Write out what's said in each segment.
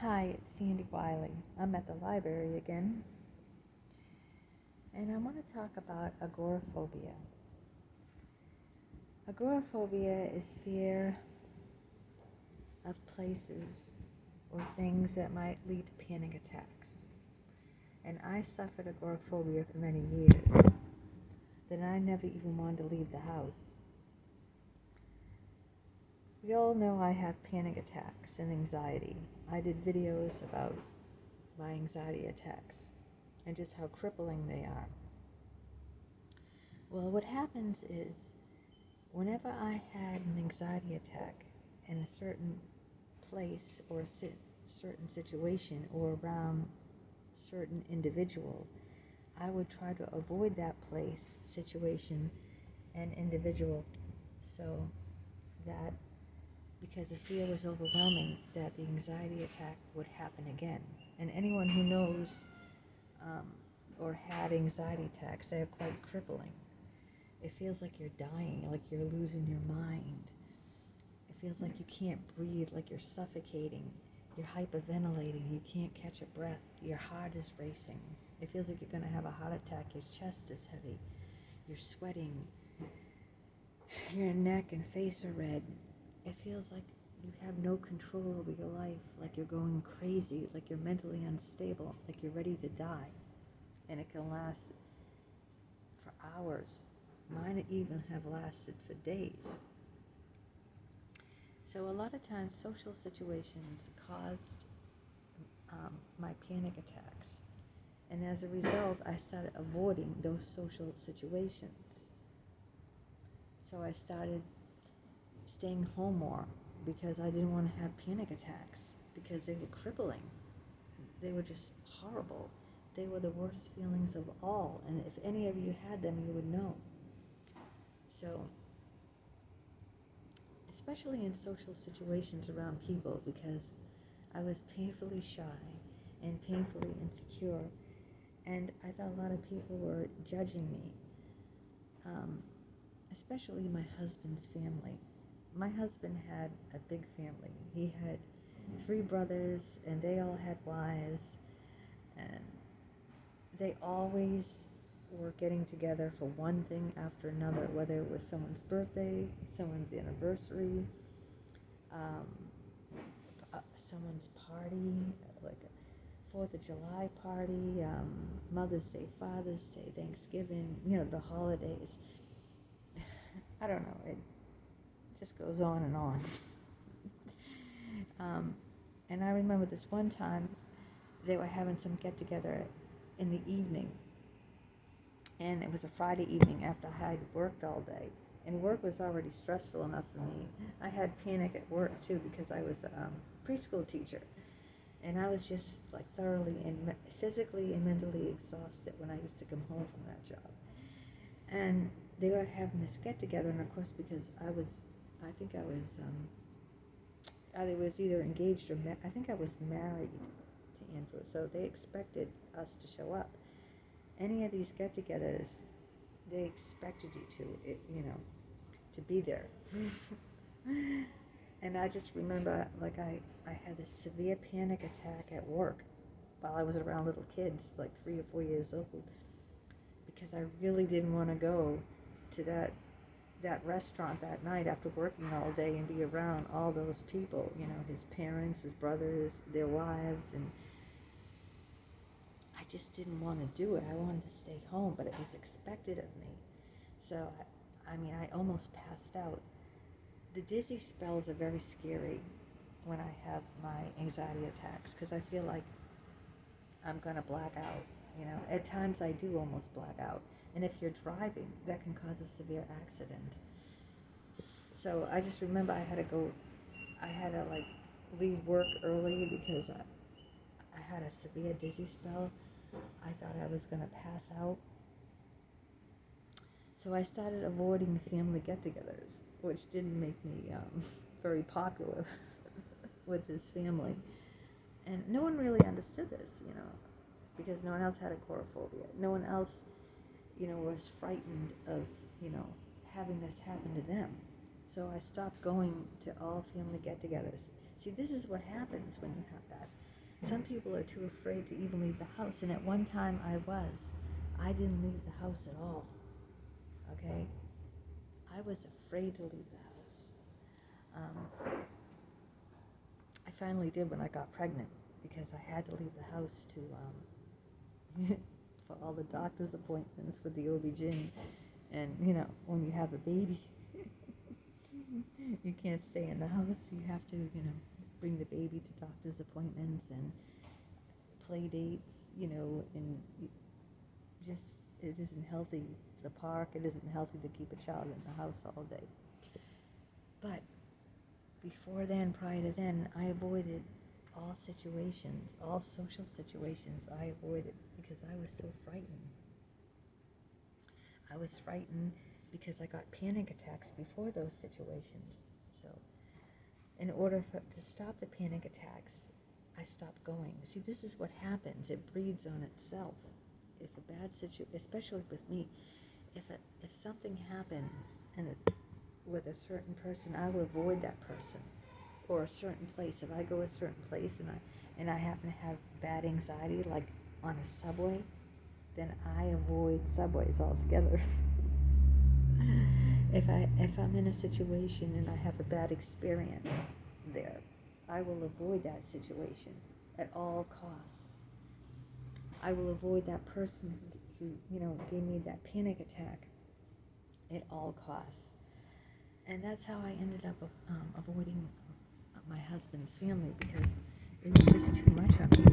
Hi, it's Sandy Wiley. I'm at the library again, and I want to talk about agoraphobia. Agoraphobia is fear of places or things that might lead to panic attacks. And I suffered agoraphobia for many years. Then I never even wanted to leave the house. We all know I have panic attacks and anxiety. I did videos about my anxiety attacks and just how crippling they are. Well, what happens is, whenever I had an anxiety attack in a certain place or a certain situation or around a certain individual, I would try to avoid that place, situation, and individual, so that because the fear was overwhelming that the anxiety attack would happen again. And anyone who knows or had anxiety attacks, they are quite crippling. It feels like you're dying, like you're losing your mind. It feels like you can't breathe, like you're suffocating. You're hyperventilating, you can't catch a breath. Your heart is racing. It feels like you're going to have a heart attack. Your chest is heavy. You're sweating. Your neck and face are red. It feels like you have no control over your life, like you're going crazy, like you're mentally unstable, like you're ready to die. And it can last for hours. Mine even have lasted for days. So a lot of times social situations caused my panic attacks. And as a result, I started avoiding those social situations. So I started staying home more because I didn't want to have panic attacks because they were crippling. They were just horrible. They were the worst feelings of all. And if any of you had them, you would know. So, especially in social situations around people, because I was painfully shy and painfully insecure, and I thought a lot of people were judging me, especially my husband's family. My husband had a big family. He had 3 brothers, and they all had wives, and they always were getting together for one thing after another, whether it was someone's birthday, someone's anniversary, um, someone's party, like a 4th of July party, Mother's Day, Father's Day, Thanksgiving, the holidays. I don't know, it just goes on and on. And I remember this one time, they were having some get-together in the evening, and it was a Friday evening after I had worked all day, and work was already stressful enough for me. I had panic at work too because I was a preschool teacher, and I was just like thoroughly and physically and mentally exhausted when I used to come home from that job. And they were having this get together, and of course, because I was either engaged or I think I was married to Andrew, so they expected us to show up. Any of these get-togethers, they expected you to be there. And I just remember, like, I had this severe panic attack at work while I was around little kids, like 3 or 4 years old, because I really didn't want to go to that restaurant that night after working all day and be around all those people, his parents, his brothers, their wives, and I just didn't want to do it. I wanted to stay home, but it was expected of me. So, I almost passed out. The dizzy spells are very scary when I have my anxiety attacks because I feel like I'm going to black out. At times I do almost black out. And if you're driving, that can cause a severe accident. So I just remember I had to leave work early because I had a severe dizzy spell. I thought I was going to pass out. So I started avoiding family get-togethers, which didn't make me very popular with his family. And no one really understood this, because no one else had agoraphobia. No one else, was frightened of, having this happen to them. So I stopped going to all family get-togethers. See, this is what happens when you have that. Some people are too afraid to even leave the house, and at one time I was. I didn't leave the house at all, okay? I was afraid to leave the house. I finally did when I got pregnant, because I had to leave the house to, for all the doctor's appointments with the OB-GYN, and, when you have a baby, you can't stay in the house, you have to, bring the baby to doctor's appointments and play dates, and just, it isn't healthy. The park, it isn't healthy to keep a child in the house all day. But before then, prior to then, I avoided all situations, all social situations I avoided because I was so frightened. I was frightened because I got panic attacks before those situations. So in order to stop the panic attacks, I stopped going. See, this is what happens. It breeds on itself. If a bad situation, especially with me, if something happens with a certain person, I will avoid that person or a certain place. If I go a certain place and I happen to have bad anxiety, like on a subway, then I avoid subways altogether. If I'm in a situation and I have a bad experience there, I will avoid that situation at all costs. I will avoid that person who gave me that panic attack at all costs. And that's how I ended up avoiding my husband's family, because it was just too much of me.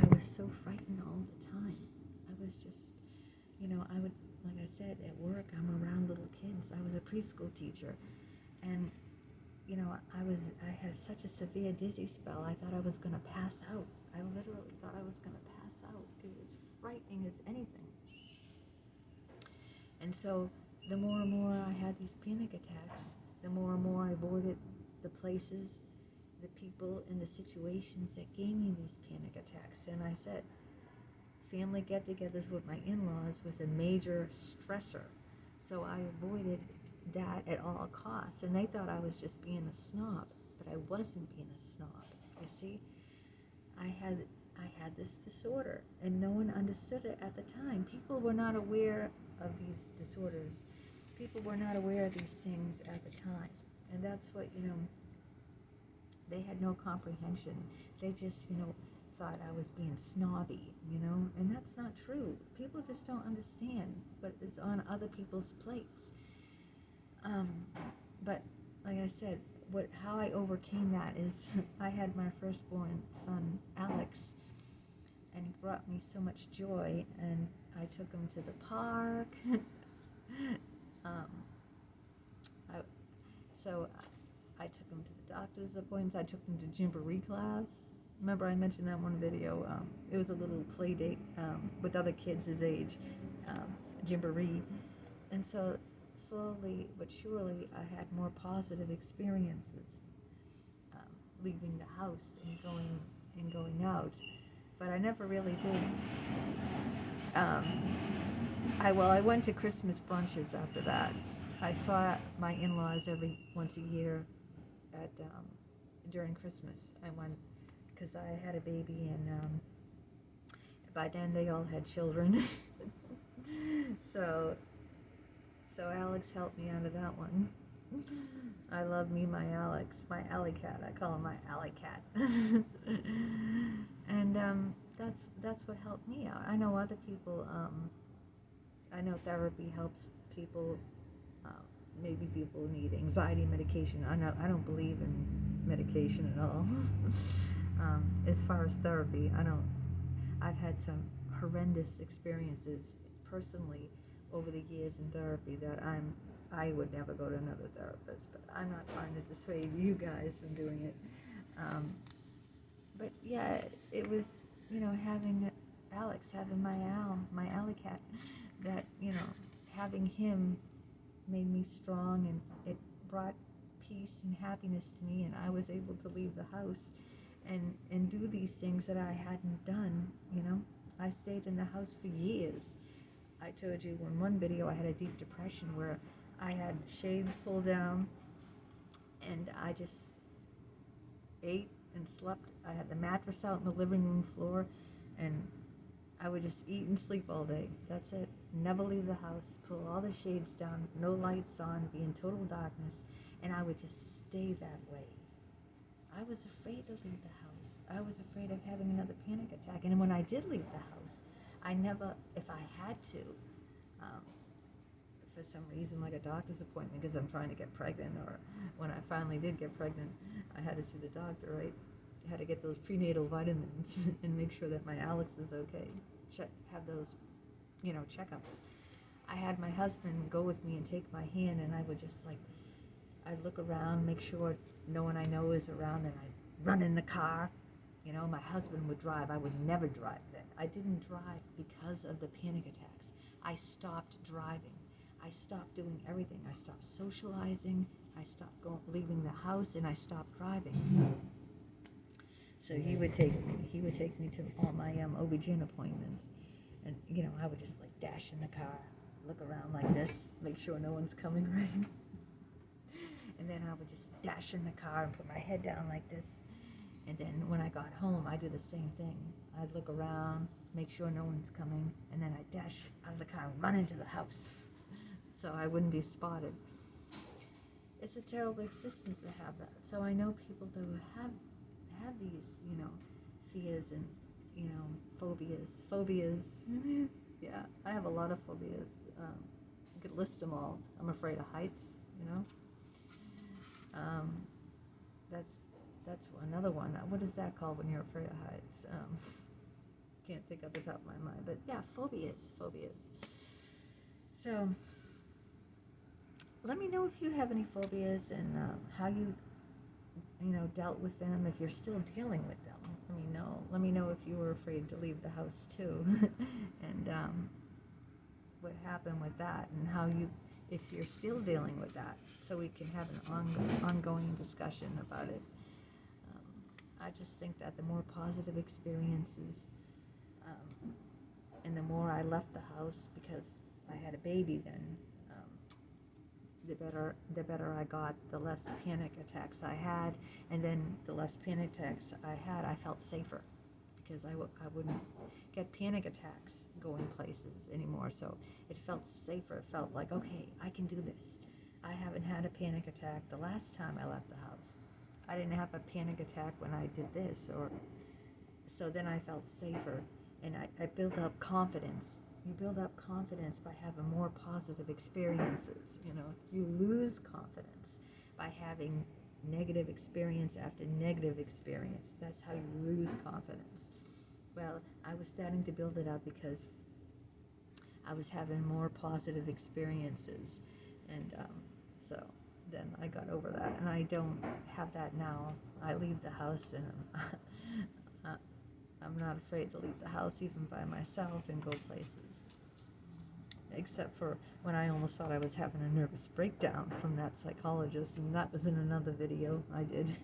I was so frightened all the time. I was just, I would, like I said, at work, I'm around little kids. I was a preschool teacher, and I had such a severe dizzy spell. I thought I was going to pass out. I literally thought I was going to pass out. It was frightening as anything. And so the more and more I had these panic attacks, the more and more I avoided the places, the people, and the situations that gave me these panic attacks. And I said, family get-togethers with my in-laws was a major stressor. So I avoided that at all costs. And they thought I was just being a snob, but I wasn't being a snob. You see, I had this disorder, and no one understood it at the time. People were not aware of these disorders. People were not aware of these things at the time. And that's what, they had no comprehension. They just, thought I was being snobby, and that's not true. People just don't understand what is on other people's plates. But like I said, how I overcame that is I had my firstborn son, Alex, and he brought me so much joy, and I took him to the park. So I took him to the doctor's appointments. I took him to Gymboree class. Remember I mentioned that one video? It was a little play date with other kids his age, Gymboree. And so slowly but surely I had more positive experiences leaving the house and going out. But I never really did. I went to Christmas brunches after that. I saw my in-laws once a year during Christmas. I went because I had a baby, and by then they all had children. So Alex helped me out of that one. I love me my Alex, my alley cat. I call him my alley cat. And that's what helped me out. I know other people. I know therapy helps people. Maybe people need anxiety medication. I don't believe in medication at all. As far as therapy, I've had some horrendous experiences personally over the years in therapy that I would never go to another therapist, but I'm not trying to dissuade you guys from doing it. But yeah, it was, having Alex, having my alley cat, that, having him made me strong, and it brought peace and happiness to me, and I was able to leave the house and do these things that I hadn't done. I stayed in the house for years. I told you in one video I had a deep depression where I had shades pulled down, and I just ate and slept I had the mattress out in the living room floor, and I would just eat and sleep all day. That's it. Never leave the house. Pull all the shades down. No lights on. Be in total darkness. And I would just stay that way. I was afraid to leave the house. I was afraid of having another panic attack. And when I did leave the house, I never, if I had to, um, for some reason, like a doctor's appointment because I'm trying to get pregnant, or when I finally did get pregnant, I had to see the doctor, right? I had to get those prenatal vitamins and make sure that my Alex was okay. Have those, checkups. I had my husband go with me and take my hand, and I would just I'd look around, make sure no one I know is around, and I'd run in the car. My husband would drive. I would never drive then. I didn't drive because of the panic attacks. I stopped driving. I stopped doing everything. I stopped socializing. I stopped leaving the house, and I stopped driving. So he would take me to all my OB-GYN appointments, and I would just dash in the car, look around like this, make sure no one's coming, right? And then I would just dash in the car and put my head down like this. And then when I got home, I'd do the same thing. I'd look around, make sure no one's coming, and then I'd dash out of the car and run into the house so I wouldn't be spotted. It's a terrible existence to have that. So I know people that have these, fears and, phobias. Yeah, I have a lot of phobias. You could list them all. I'm afraid of heights, That's another one. What is that called when you're afraid of heights? Can't think off the top of my mind. But yeah, phobias. So let me know if you have any phobias and how you dealt with them. If you're still dealing with them, let me know. Let me know if you were afraid to leave the house too, and what happened with that, and how if you're still dealing with that, so we can have an ongoing discussion about it. I just think that the more positive experiences, and the more I left the house, because I had a baby then, the better I got, the less panic attacks I had, and then the less panic attacks I had, I felt safer, because I wouldn't get panic attacks going places anymore, so it felt safer. It felt like, okay, I can do this. I haven't had a panic attack the last time I left the house. I didn't have a panic attack when I did this, so then I felt safer, and I built up confidence. You build up confidence by having more positive experiences. You lose confidence by having negative experience after negative experience. That's how you lose confidence. Well, I was starting to build it up because I was having more positive experiences, and so then I got over that, and I don't have that now. I leave the house, and I'm not afraid to leave the house even by myself and go places, except for when I almost thought I was having a nervous breakdown from that psychologist, and that was in another video I did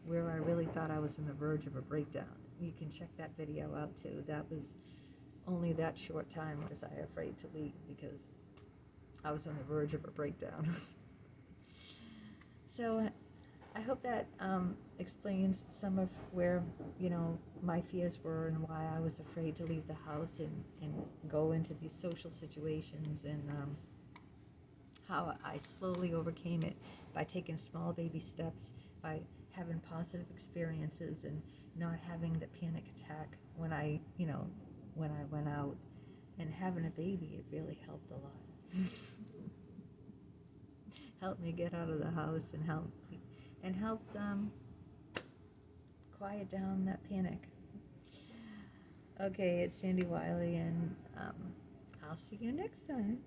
where I really thought I was on the verge of a breakdown. You can check that video out too. That was only that short time was I afraid to leave, because I was on the verge of a breakdown. So I hope that explains some of where, my fears were, and why I was afraid to leave the house and go into these social situations, and how I slowly overcame it by taking small baby steps, by having positive experiences, and not having the panic attack when I went out, and having a baby. It really helped a lot. Helped me get out of the house, and helped quiet down that panic. Okay, it's Sandy Wiley, and I'll see you next time.